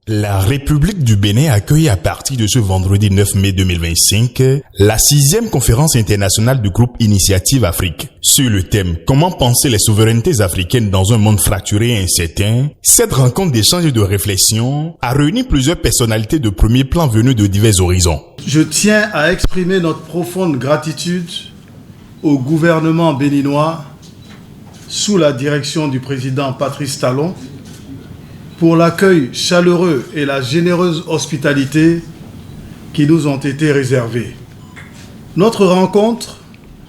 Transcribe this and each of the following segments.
La République du Bénin accueille à partir de ce vendredi 9 mai 2025 la 6e conférence internationale du groupe Initiative Afrique. Sur le thème « Comment penser les souverainetés africaines dans un monde fracturé et incertain », cette rencontre d'échange et de réflexion a réuni plusieurs personnalités de premier plan venues de divers horizons. Je tiens à exprimer notre profonde gratitude au gouvernement béninois sous la direction du président Patrice Talon pour l'accueil chaleureux et la généreuse hospitalité qui nous ont été réservés. Notre rencontre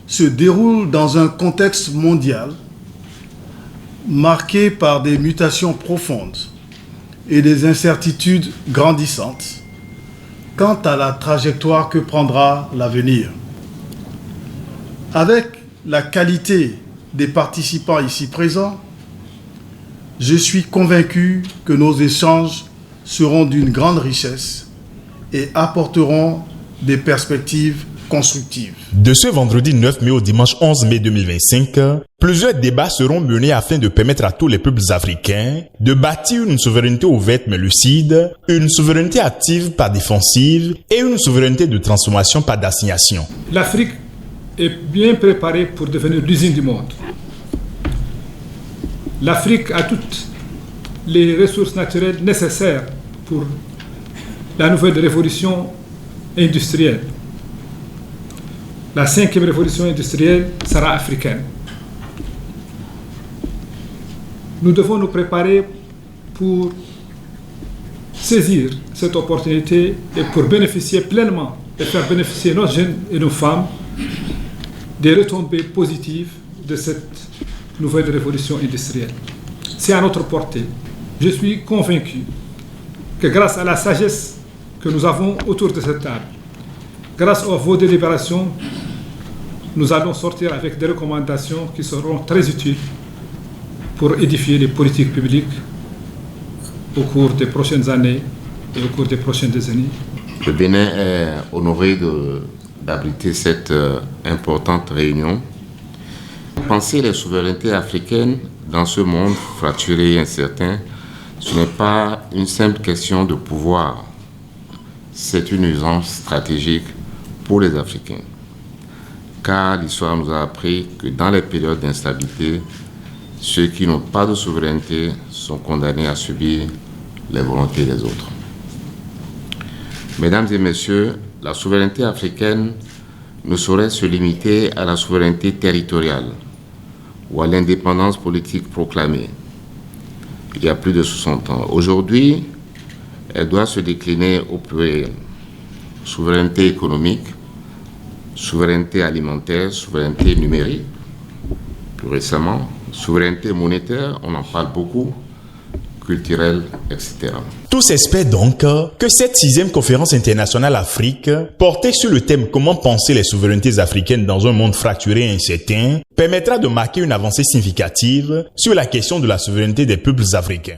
se déroule dans un contexte mondial marqué par des mutations profondes et des incertitudes grandissantes quant à la trajectoire que prendra l'avenir. Avec la qualité des participants ici présents, je suis convaincu que nos échanges seront d'une grande richesse et apporteront des perspectives constructives. De ce vendredi 9 mai au dimanche 11 mai 2025, plusieurs débats seront menés afin de permettre à tous les peuples africains de bâtir une souveraineté ouverte mais lucide, une souveraineté active par défensive et une souveraineté de transformation par d'assignation. L'Afrique est bien préparée pour devenir l'usine du monde. L'Afrique a toutes les ressources naturelles nécessaires pour la nouvelle révolution industrielle. La 5e révolution industrielle sera africaine. Nous devons nous préparer pour saisir cette opportunité et pour bénéficier pleinement et faire bénéficier nos jeunes et nos femmes des retombées positives de cette nouvelle révolution industrielle. C'est à notre portée. Je suis convaincu que grâce à la sagesse que nous avons autour de cette table, grâce à vos délibérations, nous allons sortir avec des recommandations qui seront très utiles pour édifier les politiques publiques au cours des prochaines années et au cours des prochaines décennies. Le Bénin est honoré d'abriter cette importante réunion. Penser les souverainetés africaines dans ce monde fracturé et incertain, ce n'est pas une simple question de pouvoir. C'est une urgence stratégique pour les Africains. Car l'histoire nous a appris que dans les périodes d'instabilité, ceux qui n'ont pas de souveraineté sont condamnés à subir les volontés des autres. Mesdames et messieurs, la souveraineté africaine ne saurait se limiter à la souveraineté territoriale ou à l'indépendance politique proclamée il y a plus de 60 ans. Aujourd'hui, elle doit se décliner au pluriel. Souveraineté économique, souveraineté alimentaire, souveraineté numérique, plus récemment, souveraineté monétaire, on en parle beaucoup, culturelle, etc. Tous espèrent donc que cette 6e conférence internationale Afrique, portée sur le thème « Comment penser les souverainetés africaines dans un monde fracturé et incertain », permettra de marquer une avancée significative sur la question de la souveraineté des peuples africains.